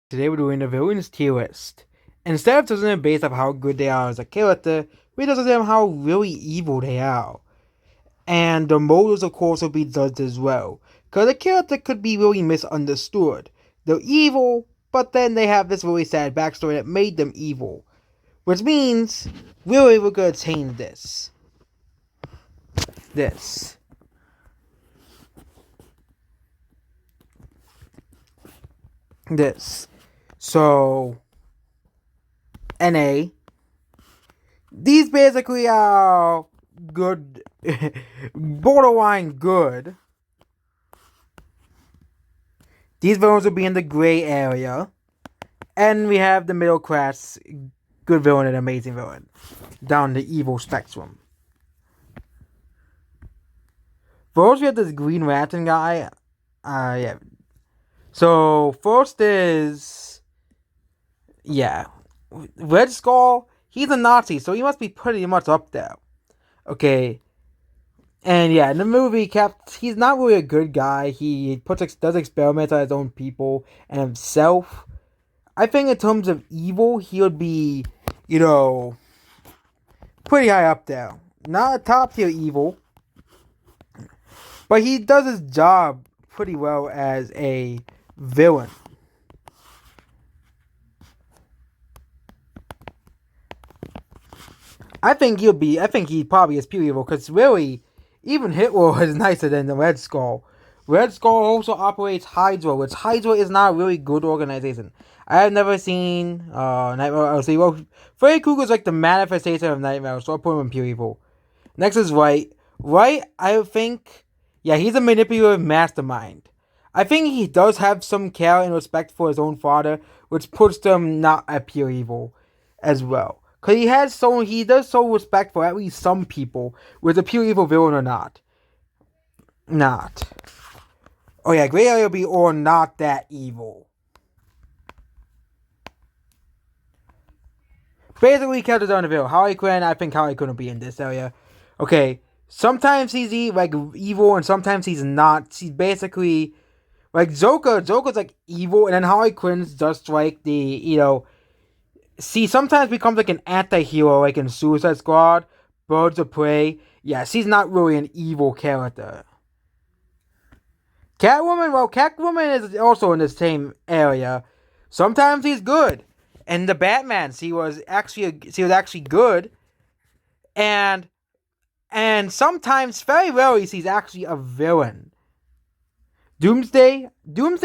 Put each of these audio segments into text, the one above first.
Today we're doing the villains tier list. Instead of judging them based off how good they are as a character, we judge them how really evil they are. And the motives, of course, will be judged as well. Because the character could be really misunderstood. They're evil, but then they have this really sad backstory that made them evil. Which means, really, we're gonna change this. This. This. So, NA. These basically are good, borderline good. These villains will be in the gray area. And we have the middle class, good villain and amazing villain, down the evil spectrum. First, we have this Green Lantern guy. Yeah. So, first is, Red Skull. He's a Nazi, so he must be pretty much up there. Okay. And yeah, in the movie, he's not really a good guy. He does experiments on his own people and himself. I think in terms of evil, he would be, pretty high up there. Not a top tier evil, but he does his job pretty well as a villain. I think he probably is pure evil, because really, even Hitler is nicer than the Red Skull. Red Skull also operates Hydra, which Hydra is not a really good organization. I have never seen Nightmare. I'll say, well, Freddy Krueger is like the manifestation of Nightmare, so I'll put him in pure evil. Next is White. White, I think, he's a manipulative mastermind. I think he does have some care and respect for his own father, which puts him not at pure evil as well. Because he does show respect for at least some people, whether pure evil villain or not. Not. Oh yeah, Gray Area will be or not that evil. Basically, characters on the villain. Harley Quinn, I think Harley Quinn will be in this area. Okay, sometimes he's evil and sometimes he's not. She's basically like Joker. Joker's like evil, and then Harley Quinn's just like the sometimes becomes like an anti-hero, like in Suicide Squad, Birds of Prey. Yeah, she's not really an evil character. Catwoman is also in the same area. Sometimes he's good. In the Batman, she was actually good. And sometimes, very rarely, she's actually a villain. Doomsday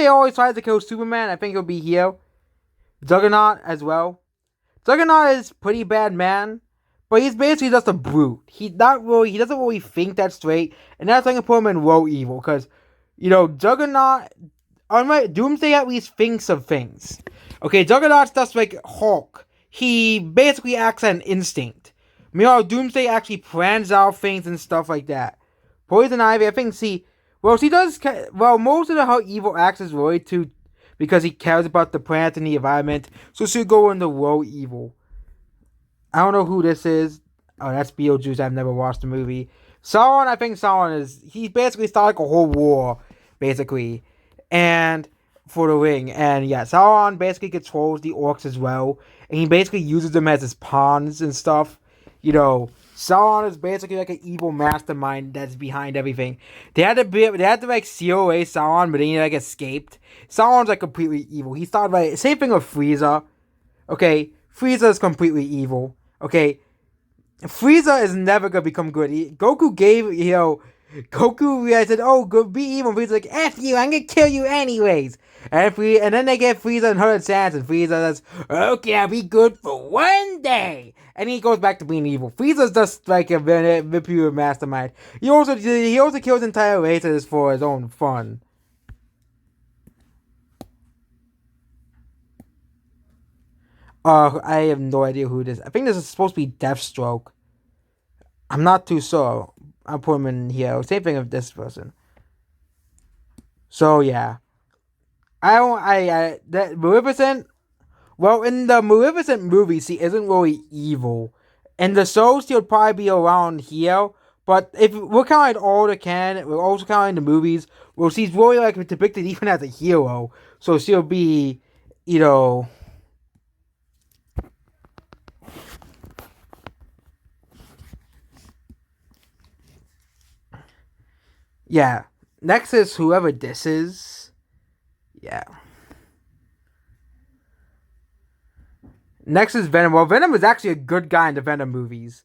always tries to kill Superman. I think he'll be here. Juggernaut as well. Juggernaut is a pretty bad man, but he's basically just a brute. He doesn't really think that straight, and that's why I can put him in low evil, because, Juggernaut, unlike Doomsday at least thinks of things. Okay, Juggernaut's just like Hulk. He basically acts on instinct. Meanwhile, Doomsday actually plans out things and stuff like that. Poison Ivy, I think she does, most of her evil acts is related to because he cares about the planet and the environment, so she'll go into low evil. I don't know who this is. Oh, that's Beetlejuice. I've never watched the movie. Sauron, I think he basically started like a whole war, basically, and for the ring. And yeah, Sauron basically controls the orcs as well, and he basically uses them as his pawns and stuff. Sauron is basically like an evil mastermind that's behind everything. They had to like seal away Sauron, but then he like escaped. Sauron's like completely evil. He started same thing with Frieza. Okay, Frieza is completely evil. Okay, Frieza is never gonna become good. Goku said, "Oh, go be evil." Frieza's like, "F you, I'm gonna kill you anyways." And then they get Frieza and her chance, and Frieza says, "Okay, I'll be good for one day." And he goes back to being evil. Frieza's just like a pure mastermind. He also kills entire races for his own fun. I have no idea who this is. I think this is supposed to be Deathstroke. I'm not too sure. I'll put him in here. Same thing with this person. So yeah. That Maleficent. Well, in the Maleficent movie, she isn't really evil. In the shows, she'll probably be around here. But if we're counting all the canon, we're also counting the movies. Well, she's really like depicted even as a hero. So she'll be you know, yeah. Next is whoever this is. Yeah. Next is Venom. Well, Venom is actually a good guy in the Venom movies.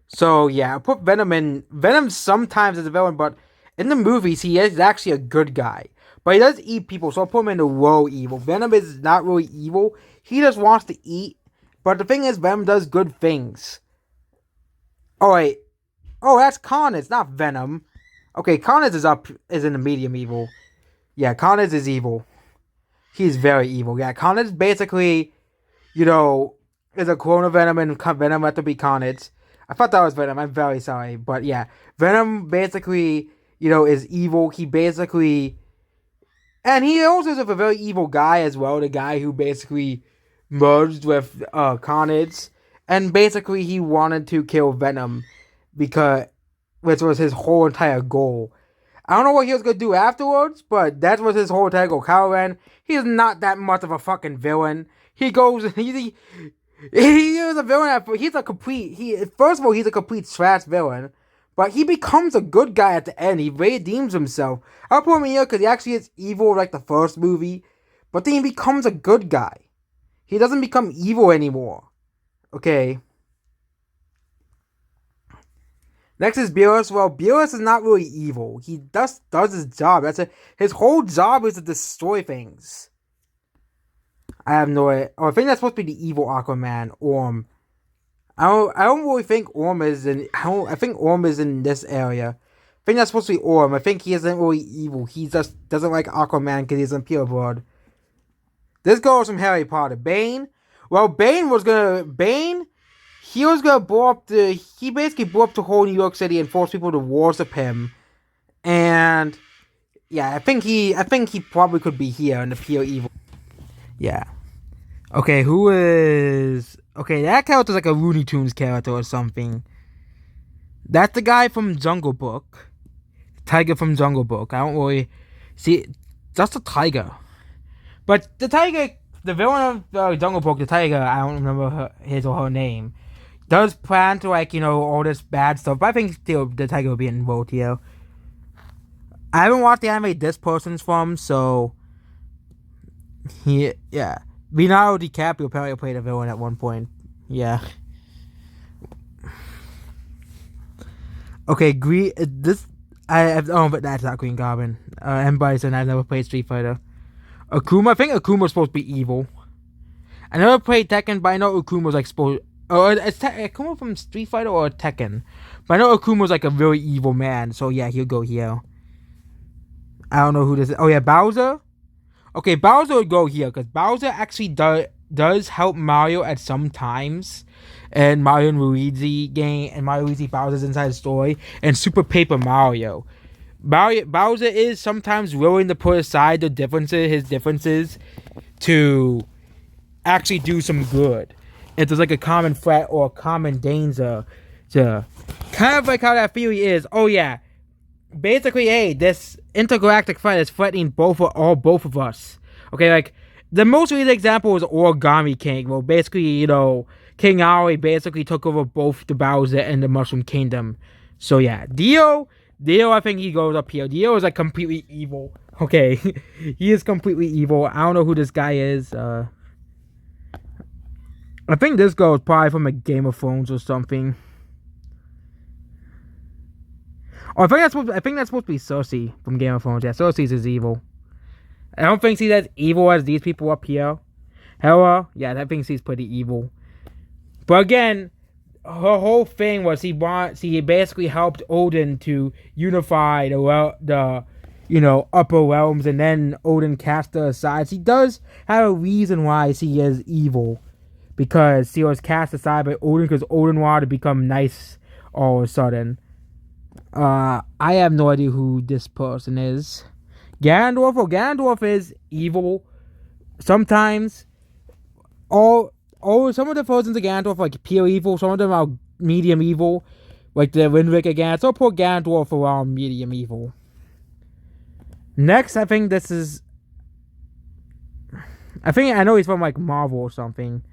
So yeah, I'll put Venom in. Venom sometimes is a villain, but in the movies he is actually a good guy. But he does eat people, so I'll put him in the low evil. Venom is not really evil. He just wants to eat. But the thing is, Venom does good things. Oh wait. Oh, that's Carnage, not Venom. Okay, Carnage is in the medium evil. Yeah, Carnage is evil. He's very evil. Yeah, Carnage basically, is a clone of Venom and Venom had to be Carnage. I thought that was Venom. I'm very sorry. But yeah, Venom basically, is evil. He basically. And he also is a very evil guy as well. The guy who basically merged with Carnage. And basically he wanted to kill Venom because. Which was his whole entire goal. I don't know what he was gonna do afterwards, but that was his whole entire goal. Kylo Ren, he's not that much of a fucking villain. He goes, he is a villain. He's a complete. First of all, he's a complete trash villain, but he becomes a good guy at the end. He redeems himself. I'll put him here because he actually is evil like the first movie, but then he becomes a good guy. He doesn't become evil anymore. Okay. Next is Beerus. Well, Beerus is not really evil. He does his job. His whole job is to destroy things. I have no idea. Oh, I think that's supposed to be the evil Aquaman, Orm. I don't really think Orm is in. I think Orm is in this area. I think that's supposed to be Orm. I think he isn't really evil. He just doesn't like Aquaman because he's in pure blood. This goes from Harry Potter. Bane. Well, Bane. He was gonna blow up He basically blew up the whole New York City and forced people to worship him. And yeah, I think he probably could be here in the pure evil. Yeah. Okay, who is? Okay, that character's like a Looney Tunes character or something. That's the guy from Jungle Book. Tiger from Jungle Book. I don't really see. That's a tiger. But the tiger, the villain of Jungle Book, the tiger. I don't remember his or her name. Does plan to all this bad stuff, but I think still the tiger will be involved here. I haven't watched the anime this person's from, so yeah. Leonardo DiCaprio apparently played a villain at one point. Yeah. Okay, but that's not Green Goblin. M. Bison, I've never played Street Fighter. Akuma, I think Akuma's supposed to be evil. I never played Tekken, but I know Akuma's supposed. Is Akuma from Street Fighter or Tekken? But I know Akuma's a really evil man, so yeah, he'll go here. I don't know who this is. Oh yeah, Bowser? Okay, Bowser would go here, because Bowser actually does help Mario at some times. And Mario and Luigi game, and Mario Luigi Bowser's inside the story, and Super Paper Mario. Bowser is sometimes willing to put aside his differences, to actually do some good. If there's a common threat or a common danger, to kind of like how that theory is. Oh yeah, basically, hey, this intergalactic threat is threatening both of us. Okay, the most recent example is Origami King. Well, basically, King Aoi basically took over both the Bowser and the Mushroom Kingdom. So yeah, Dio, I think he goes up here. Dio is completely evil. Okay, he is completely evil. I don't know who this guy is. I think this girl is probably from Game of Thrones or something. Oh, I think that's supposed to be Cersei from Game of Thrones. Yeah, Cersei is evil. I don't think she's as evil as these people up here. Hela, yeah, I think she's pretty evil. But again, her whole thing was she basically helped Odin to unify the upper realms, and then Odin cast her aside. She does have a reason why she is evil, because she was cast aside by Odin because Odin wanted to become nice all of a sudden. I have no idea who this person is. Ganondorf is evil. Sometimes. Some of the versions of Ganondorf are pure evil. Some of them are medium evil. Like the Wind Waker Ganondorf. So poor Ganondorf around medium evil. Next, I think this is. I know he's from like Marvel or something.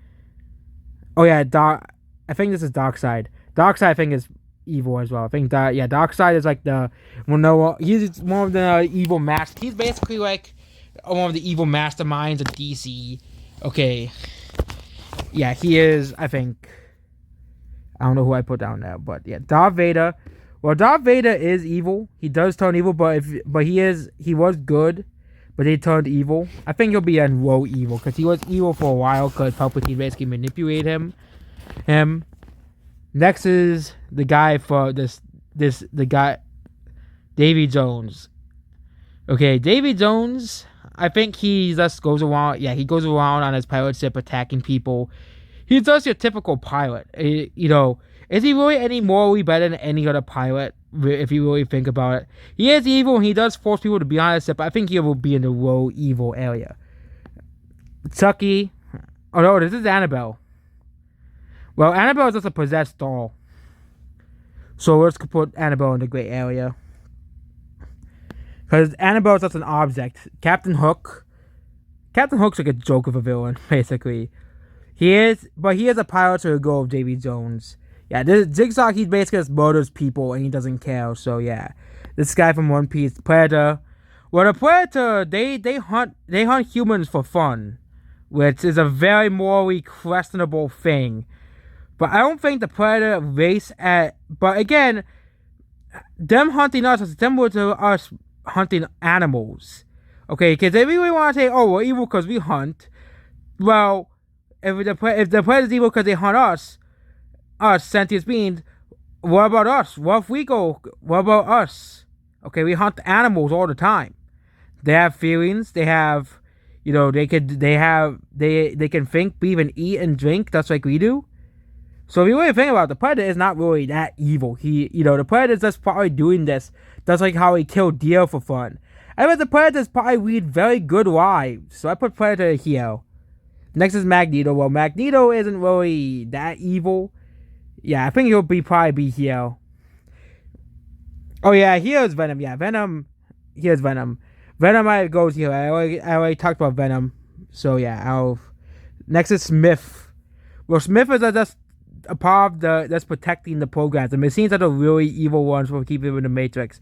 Oh yeah, Dark. I think this is Darkseid. Darkseid, I think, is evil as well. I think that Darkseid is like the he's one of the evil master. He's basically like one of the evil masterminds of DC. Okay, yeah, he is. I think I don't know who I put down there, but yeah, Darth Vader. Well, Darth Vader is evil. He does turn evil, but he was good, but he turned evil. I think he'll be in low evil because he was evil for a while because Palpatine basically manipulated him. Next is the guy for the guy Davy Jones. Okay, Davy Jones. I think he just goes around. Yeah, he goes around on his pirate ship attacking people. He's just your typical pilot. Is he really any morally better than any other pilot? If you really think about it, he is evil. And he does force people to be on his ship. But I think he will be in the low evil area. Chucky. Oh no, this is Annabelle. Well, Annabelle is just a possessed doll. So let's put Annabelle in the gray area. Because Annabelle is just an object. Captain Hook's like a joke of a villain, basically. He is a pilot to the goal of Davy Jones. Yeah, this Jigsaw, he basically just murders people and he doesn't care. So yeah, this guy from One Piece, Predator. Well, the Predator, they hunt humans for fun, which is a very morally questionable thing. But I don't think the Predator race at. But again, them hunting us is similar to us hunting animals. Okay, because they really want to say, "Oh, we're evil because we hunt." Well, if the Predator is evil because they hunt us sentient beings, what about us? What about us? Okay, we hunt animals all the time. They have feelings. They have, they can think, breathe, and eat and drink just like we do. So if you really think about it, the Predator is not really that evil. The Predator is just probably doing this. That's like how he killed deer for fun. I bet the Predators probably lead very good lives. So I put Predator here. Next is Magneto. Well, Magneto isn't really that evil. Yeah, I think he'll probably be here. Oh yeah, here's Venom. Yeah, Venom. Here's Venom. Venom goes here. I already talked about Venom. So yeah, next is Smith. Well, Smith is just a part of that's protecting the programs. The machines are the really evil ones for keeping them in the Matrix.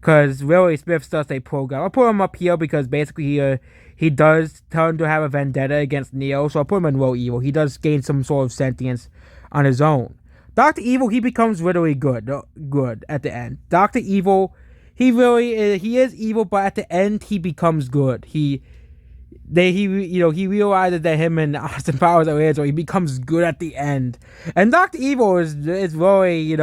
Because really, Smith's just a program. I'll put him up here because basically he does turn to have a vendetta against Neo. So I'll put him in low evil. He does gain some sort of sentience on his own. Dr. Evil, he becomes really good at the end. Dr. Evil, he is evil, but at the end he becomes good. He realizes that him and Austin Powers are so he becomes good at the end. And Dr. Evil is really,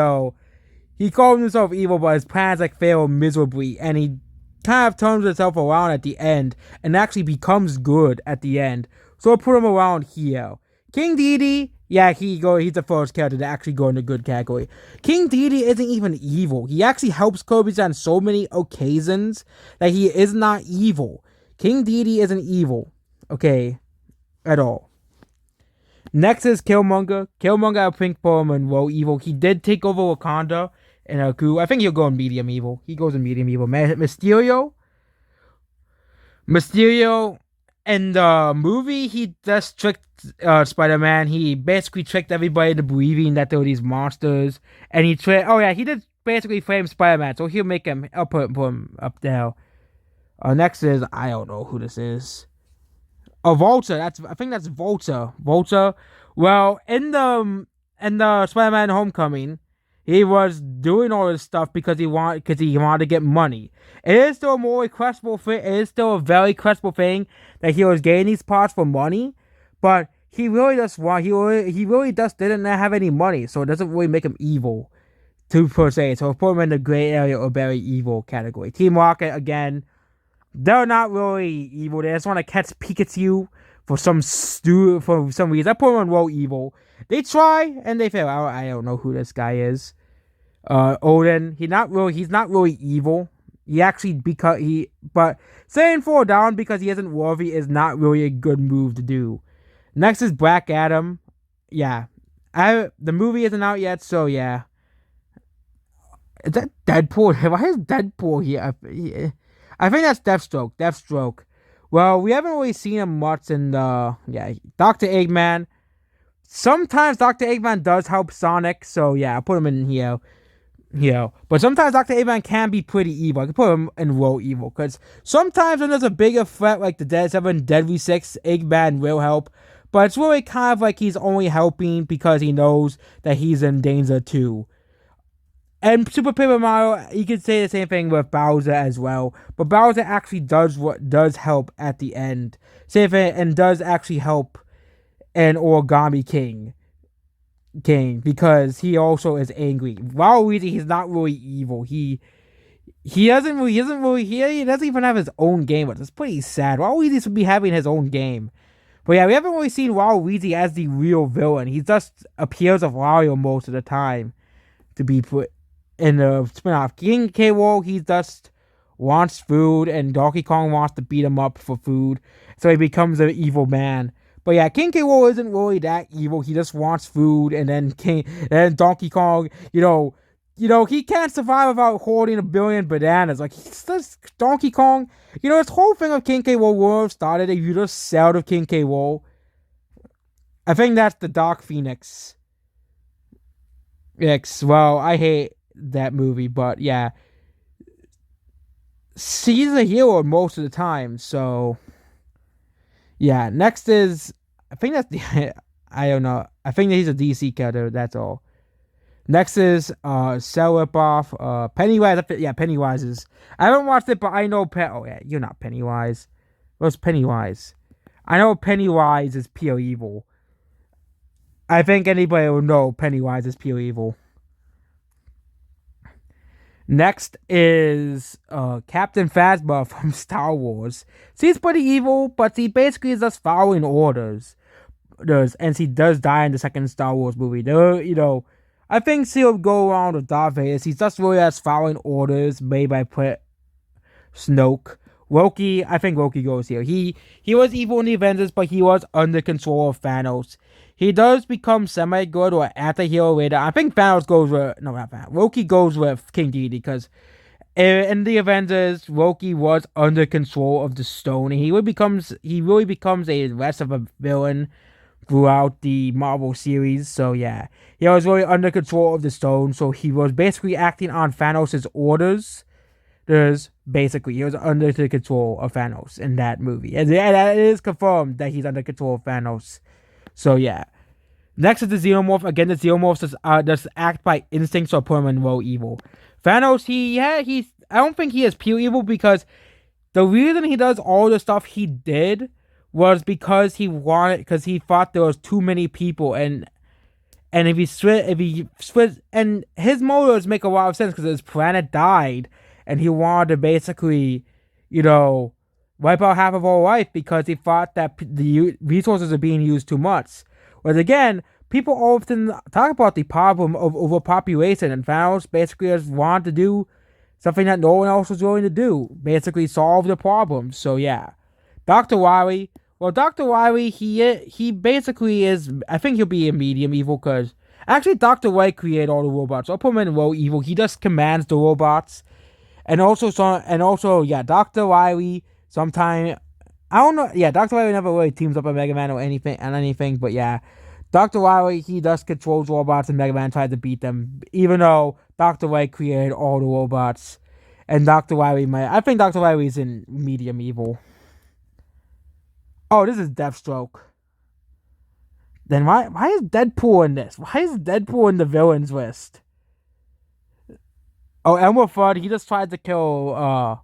he calls himself evil, but his plans fail miserably, and he kind of turns himself around at the end and actually becomes good at the end. So I'll put him around here. King Dedede, yeah, he's the first character to actually go in the good category. King Dedede isn't even evil. He actually helps Kirby on so many occasions that he is not evil. King Dedede isn't evil, okay, at all. Next is Killmonger. Killmonger, I think, put him in low evil. He did take over Wakanda in a coup. I think he'll go in medium evil. He goes in medium evil. Mysterio, in the movie, he just tricked Spider-Man. He basically tricked everybody into believing that there were these monsters. And he did basically frame Spider-Man. So he'll make him, I'll put him up there. Next is, I don't know who this is. Oh, Vulture. I think that's Vulture. Vulture. Well, in the Spider-Man Homecoming, he was doing all this stuff because he wanted to get money. It is still a more questionable thing. It is still a very questionable thing that he was getting these parts for money, but he really just didn't have any money, so it doesn't really make him evil, per se. So put him in the gray area or very evil category. Team Rocket, again, they're not really evil. They just want to catch Pikachu for some reason. I put him in low evil. They try and they fail. I don't know who this guy is. Odin. He's not really evil. But saying fall down because he isn't worthy is not really a good move to do. Next is Black Adam. Yeah, the movie isn't out yet, so yeah. Is that Deadpool? Why is Deadpool here? I think that's Deathstroke. Well, we haven't really seen him much in the Dr. Eggman. Sometimes Dr. Eggman does help Sonic, so yeah, I'll put him in here. But sometimes Dr. Eggman can be pretty evil. I can put him in low evil, because sometimes when there's a bigger threat like the Dead 7, Deadly 6, Eggman will help. But it's really kind of like he's only helping because he knows that he's in danger too. And Super Paper Mario, you could say the same thing with Bowser as well. But Bowser actually does help at the end. Same thing, and does actually help an Origami King, because he also is angry. Waluigi, he's not really evil. He doesn't even have his own game, which is pretty sad. Waluigi should be having his own game. But yeah, we haven't really seen Waluigi as the real villain. He just appears of Wario most of the time to be put in the spin-off. King K. Rool, he just wants food, and Donkey Kong wants to beat him up for food, so he becomes an evil man. But yeah, King K. Rool isn't really that evil. He just wants food, and then Donkey Kong, he can't survive without hoarding 1 billion bananas. Like, he's just Donkey Kong. This whole thing of King K. Rool would have started if you just sell to King K. Rool. I think that's the Dark Phoenix. Well, I hate that movie, but yeah. He's a hero most of the time, so yeah. Next is, I think that's the I don't know. I think he's a DC character, that's all. Next is Cell Ripoff, Pennywise. Yeah, Pennywise is, I haven't watched it, but I know oh yeah, you're not Pennywise. What's Pennywise? I know Pennywise is pure evil. I think anybody will know Pennywise is pure evil. Next is Captain Phasma from Star Wars. He's pretty evil, but he basically is just following orders. And he does die in the second Star Wars movie. I think he'll go around with Darth Vader. He's just really just following orders made by Snoke. Loki, I think Loki goes here. He was evil in the Avengers, but he was under control of Thanos. He does become semi-good or anti-hero later. I think Thanos goes with, no, not Thanos. Loki goes with King Dedede, because in the Avengers, Loki was under control of the stone. And he really becomes a less of a villain throughout the Marvel series. So yeah, he was really under control of the stone. So he was basically acting on Thanos' orders. He was under the control of Thanos in that movie. And it is confirmed that he's under control of Thanos. So yeah. Next is the Xenomorph. Again, the Xenomorph does act by instinct, so put him in low evil. Thanos, I don't think he is pure evil, because the reason he does all the stuff he did was because he thought there was too many people, and if he switched, and his motives make a lot of sense, because his planet died, and he wanted to basically, wipe out half of all life, because he thought that the resources are being used too much. But again, people often talk about the problem of overpopulation, and Thanos basically just wanted to do something that no one else was willing to do. Basically solve the problem. So yeah. Dr. Wily. Well, Dr. Wily, he basically is, I think he'll be a medium evil, because actually Dr. Wily created all the robots. I'll put him in low evil. He just commands the robots. And also, Dr. Wily, sometime, I don't know, yeah, Dr. Wily never really teams up with Mega Man or anything, but yeah, Dr. Wily, he just controls robots, and Mega Man tries to beat them, even though Dr. Wily created all the robots, and I think Dr. Wily's in medium evil. Oh, this is Deathstroke. Then why is Deadpool in this? Why is Deadpool in the villains list? Oh, Elmer Fudd, he just tried to kill,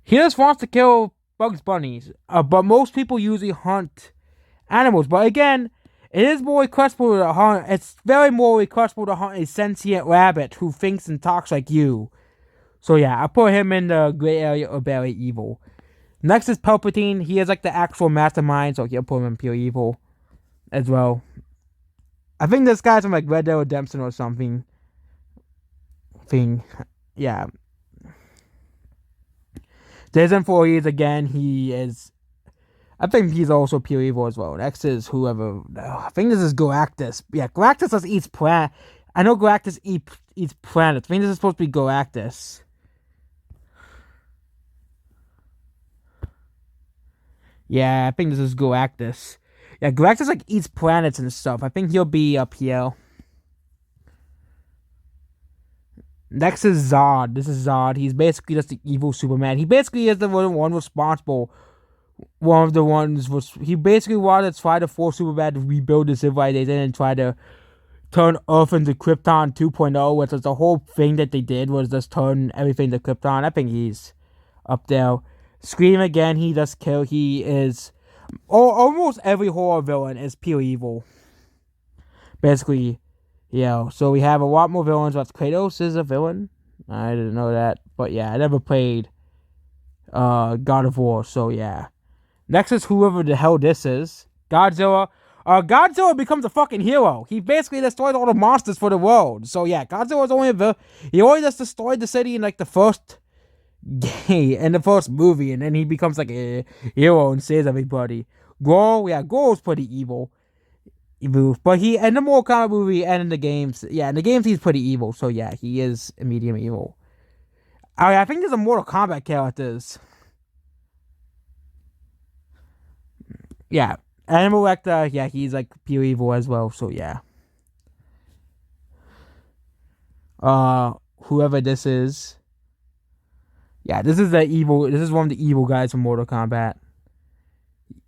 he just wants to kill Bugs Bunnies. But most people usually hunt animals. But again, it is more requestable to hunt. It's very more requestable to hunt a sentient rabbit who thinks and talks like you. So yeah, I put him in the gray area of very evil. Next is Palpatine. He is like the actual mastermind, so I'll put him in pure evil as well. I think this guy's from like Red Dead Redemption or something. Yeah. Jason Voorhees, again, I think he's also pure evil as well. Next is whoever, I think this is Galactus. Yeah, Galactus just eats planet. I know Galactus eats planets. I think this is supposed to be Galactus. Yeah, I think this is Galactus. Yeah, Galactus like eats planets and stuff. I think he'll be up here. Next is Zod. This is Zod. He's basically just the evil Superman. He basically is the one responsible. One of the ones was he basically wanted to try to force Superman to rebuild the civilization and try to turn Earth into Krypton 2.0, which was the whole thing that they did was just turn everything to Krypton. I think he's up there. Scream again. He does kill. He is. Almost every horror villain is pure evil. Basically, yeah. So we have a lot more villains. But Kratos is a villain. I didn't know that, but yeah, I never played God of War, so yeah. Next is whoever the hell this is. Godzilla. Godzilla becomes a fucking hero. He basically destroyed all the monsters for the world. So yeah, Godzilla is only he only just destroyed the city in like the first in the first movie, and then he becomes like a hero and saves everybody. Goro is pretty evil. But he in the Mortal Kombat movie and in the games, yeah, in the games he's pretty evil. So yeah, he is medium evil. I think there's a Mortal Kombat characters. Yeah, Animal Lecter, yeah, he's like pure evil as well. So yeah. Whoever this is. Yeah, this is the evil. This is one of the evil guys from Mortal Kombat.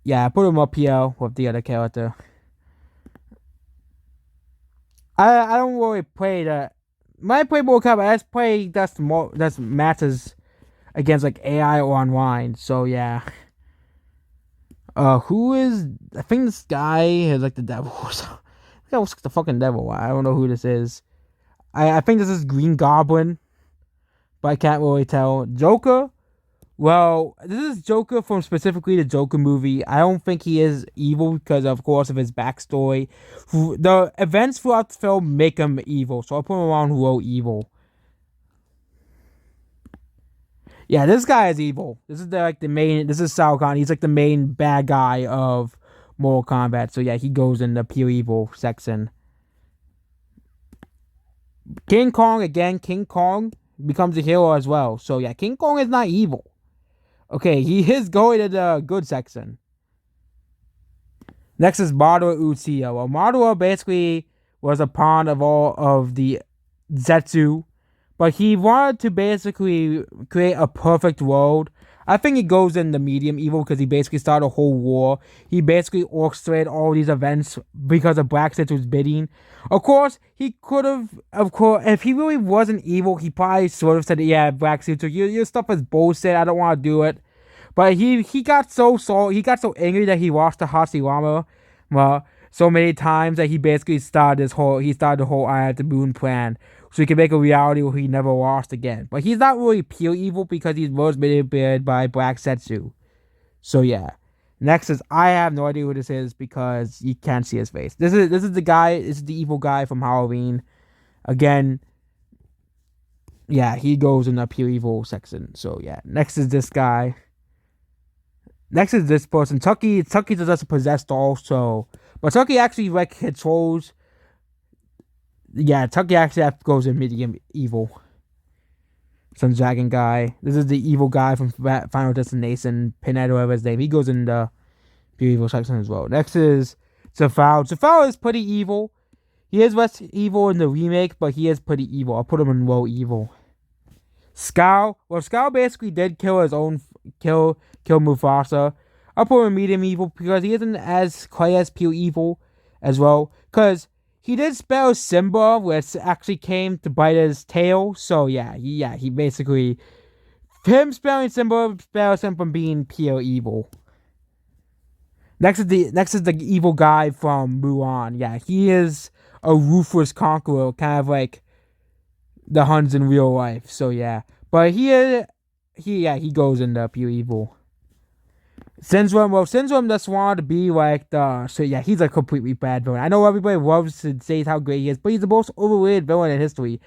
Yeah, I put him up here with the other character. I don't really play that. When I play Mortal Kombat, I play that's matches against like AI or online. So yeah. Who is? I think this guy is like the devil. This guy looks like the fucking devil. I don't know who this is. I think this is Green Goblin, but I can't really tell. Joker. Well, this is Joker from specifically the Joker movie. I don't think he is evil because, of course, of his backstory. The events throughout the film make him evil, so I'll put him around low evil. Yeah, this guy is evil. This is the main. This is Shao Kahn. He's like the main bad guy of Mortal Kombat. So yeah, he goes in the pure evil section. King Kong again. King Kong becomes a hero as well. So yeah, King Kong is not evil. Okay, he is going to the good section. Next is Madara Uchiha. Well, Madara basically was a pawn of all of the Zetsu, but he wanted to basically create a perfect world. I think he goes in the medium evil because he basically started a whole war. He basically orchestrated all these events because of Black Zetsu's bidding. Of course, he could have, if he really wasn't evil, he probably sort of said, yeah, Black Zetsu, your stuff is bullshit, I don't want to do it. But he got so angry that he lost to Hashirama so many times that he basically started the whole Eye of the Moon plan. So he can make a reality where he never lost again. But he's not really pure evil because he was manipulated by Black Zetsu. So yeah. Next is I have no idea who this is because you can't see his face. This is the guy, this is the evil guy from Halloween. Again, yeah, he goes in the pure evil section. So yeah. Next is this guy. Next is this person. Tucky is just a possessed also. But Tucky actually like controls. Yeah, Tucky actually goes in medium evil. Some dragon guy. This is the evil guy from Final Destination, Pinhead, whatever his name. He goes in the pure evil section as well. Next is Zafao. Zafao is pretty evil. He is less evil in the remake, but he is pretty evil. I'll put him in low evil. Scowl. Well, Scowl basically did kill Mufasa. I'll put him in medium evil because he isn't as quite as pure evil as well. Because he did spell Simba, which actually came to bite his tail. So yeah, he basically him spelling Simba spells him from being pure evil. Next is the evil guy from Mulan. Yeah, he is a ruthless conqueror, kind of like the Huns in real life. So yeah, but he goes into pure evil. Shinzwem just wanted to be like he's a completely bad villain. I know everybody loves to say how great he is, but he's the most overrated villain in history.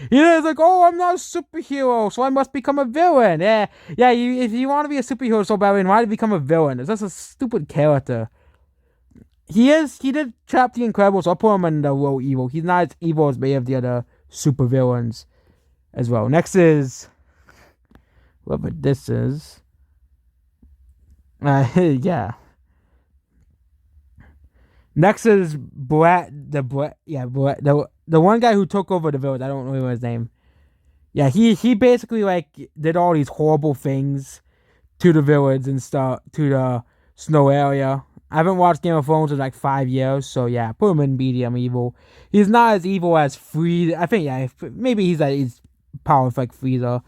He is like, oh, I'm not a superhero, so I must become a villain. If you want to be a superhero so badly, why did you become a villain? It's just a stupid character. He did trap the Incredibles, so I'll put him in the low evil. He's not as evil as many of the other super villains as well. Next is whoever this is. Yeah. Next is Brett, the Brett, yeah, Brett, the one guy who took over the village. I don't remember his name. Yeah, he basically like did all these horrible things to the village and stuff, to the snow area. I haven't watched Game of Thrones in like 5 years, so yeah, put him in medium evil. He's not as evil as Frieza. I think yeah, maybe he's powerful like Frieza.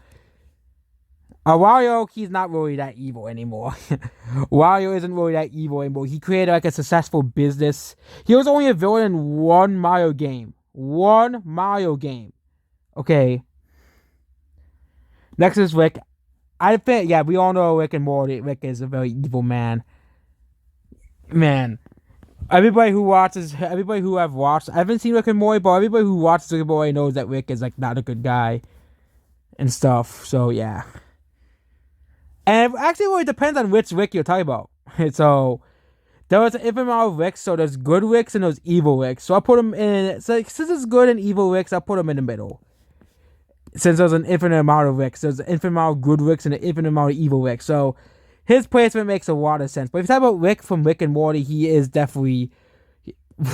Wario, he's not really that evil anymore. Wario isn't really that evil anymore. He created like a successful business. He was only a villain in one Mario game. One Mario game. Okay. Next is Rick. I think yeah, we all know Rick and Morty. Rick is a very evil man. Man, everybody who I've watched, I haven't seen Rick and Morty, but everybody who watches Rick and Morty knows that Rick is like not a good guy and stuff. So yeah. And it actually really depends on which Rick you're talking about. So there was an infinite amount of Ricks, so there's good Ricks and there's evil Ricks. So I put them in. So since it's good and evil Ricks, I put them in the middle. Since there's an infinite amount of Ricks, there's an infinite amount of good Ricks and an infinite amount of evil Ricks. So his placement makes a lot of sense. But if you talk about Rick from Rick and Morty, he is definitely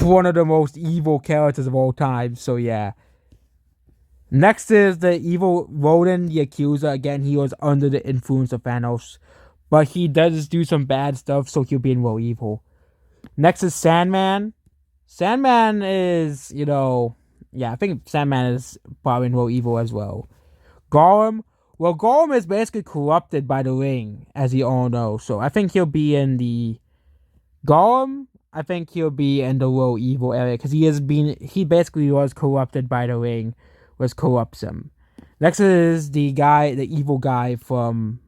one of the most evil characters of all time. So yeah. Next is the evil Rodan the Accuser. Again, he was under the influence of Thanos, but he does do some bad stuff, so he'll be in real evil. Next is Sandman. Sandman is, yeah, I think Sandman is probably in real evil as well. Gollum. Well, Gollum is basically corrupted by the ring, as you all know, so I think he'll be in the Gollum. I think he'll be in the real evil area because he basically was corrupted by the ring, was corrupts him. Next is the evil guy from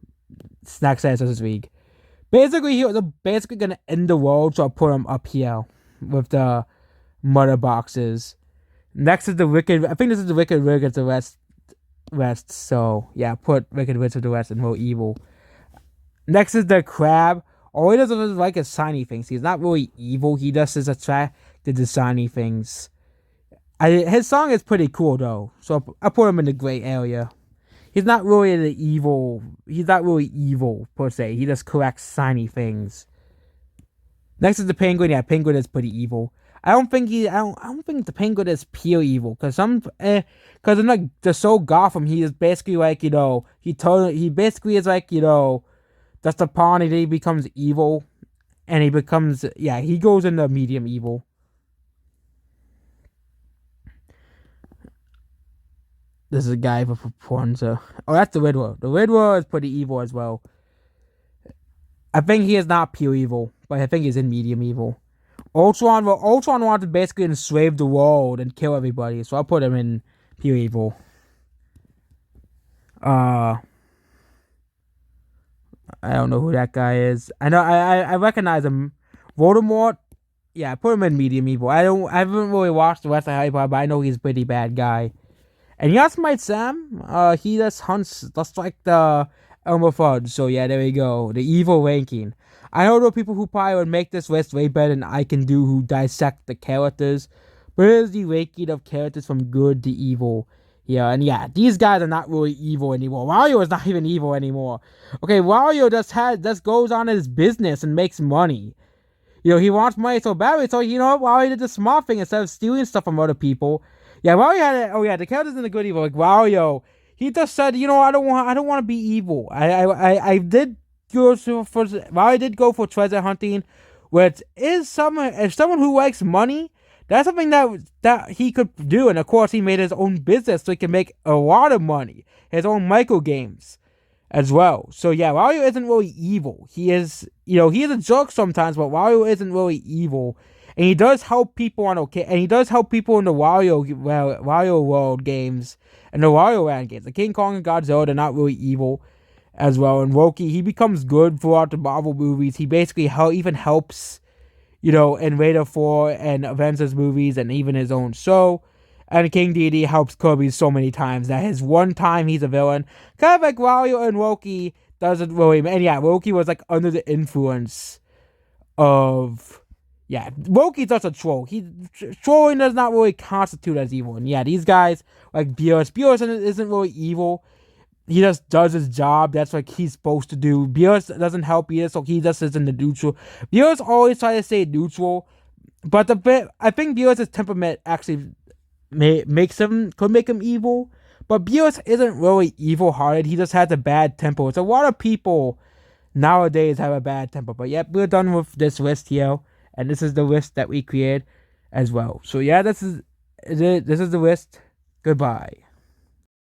Snack Justice League. Basically, he was basically gonna end the world, so I'll put him up here with the mother boxes. Next is the Wicked. I think this is the Wicked Witch of the West. So yeah, put Wicked Witch of the West and real evil. Next is the Crab. All he does is like his shiny things. He's not really evil. He just is attracted to shiny things. His song is pretty cool though, so I put him in the gray area. He's not really the evil. He's not really evil per se. He just collects shiny things. Next is the Penguin. Yeah, Penguin is pretty evil. I don't think the Penguin is pure evil because because in like the show Gotham, he is basically like he basically is like that's the pawn. He becomes evil, and he goes into medium evil. This is a guy with a Ponza. Oh, that's the Riddler. The Riddler is pretty evil as well. I think he is not pure evil, but I think he's in medium evil. Ultron wanted to basically enslave the world and kill everybody, so I'll put him in pure evil. I don't know who that guy is. I know I recognize him. Voldemort. Yeah, I put him in medium evil. I haven't really watched the rest of Harry Potter, but I know he's a pretty bad guy. And yes, my Sam, he just hunts just like the Elmer Fudd. So yeah, there we go. The evil ranking. I know there are people who probably would make this list way better than I can do who dissect the characters. But here's the ranking of characters from good to evil. Yeah, and yeah, these guys are not really evil anymore. Wario is not even evil anymore. Okay, Wario just goes on his business and makes money. He wants money so badly, so Wario did the smart thing instead of stealing stuff from other people. Yeah, Wario had it. Oh yeah, the characters in the good evil. Like Wario, he just said, I don't want to be evil. I did go for Wario did go for treasure hunting, which is someone who likes money. That's something that he could do, and of course he made his own business so he can make a lot of money. His own micro games, as well. So yeah, Wario isn't really evil. He is a jerk sometimes, but Wario isn't really evil. And he does help people in the Wario World games and the Wario Land games. The King Kong and Godzilla, they're not really evil as well. And Loki, he becomes good throughout the Marvel movies. He basically even helps, in Raider 4 and Avengers movies and even his own show. And King Dedede helps Kirby so many times that his one time he's a villain. Kind of like Wario and Loki doesn't really... And yeah, Loki was like under the influence of... Yeah, Loki's just a troll. Trolling does not really constitute as evil. And yeah, these guys, like Beerus isn't really evil. he just does his job. That's what he's supposed to do. Beerus doesn't help either, so he just is in the neutral. Beerus always try to stay neutral, but I think Beerus' temperament actually could make him evil. But Beerus isn't really evil hearted. He just has a bad temper. So a lot of people nowadays have a bad temper. But yep, we're done with this list here, and this is the list that we created as well. So yeah, this is the list. Goodbye.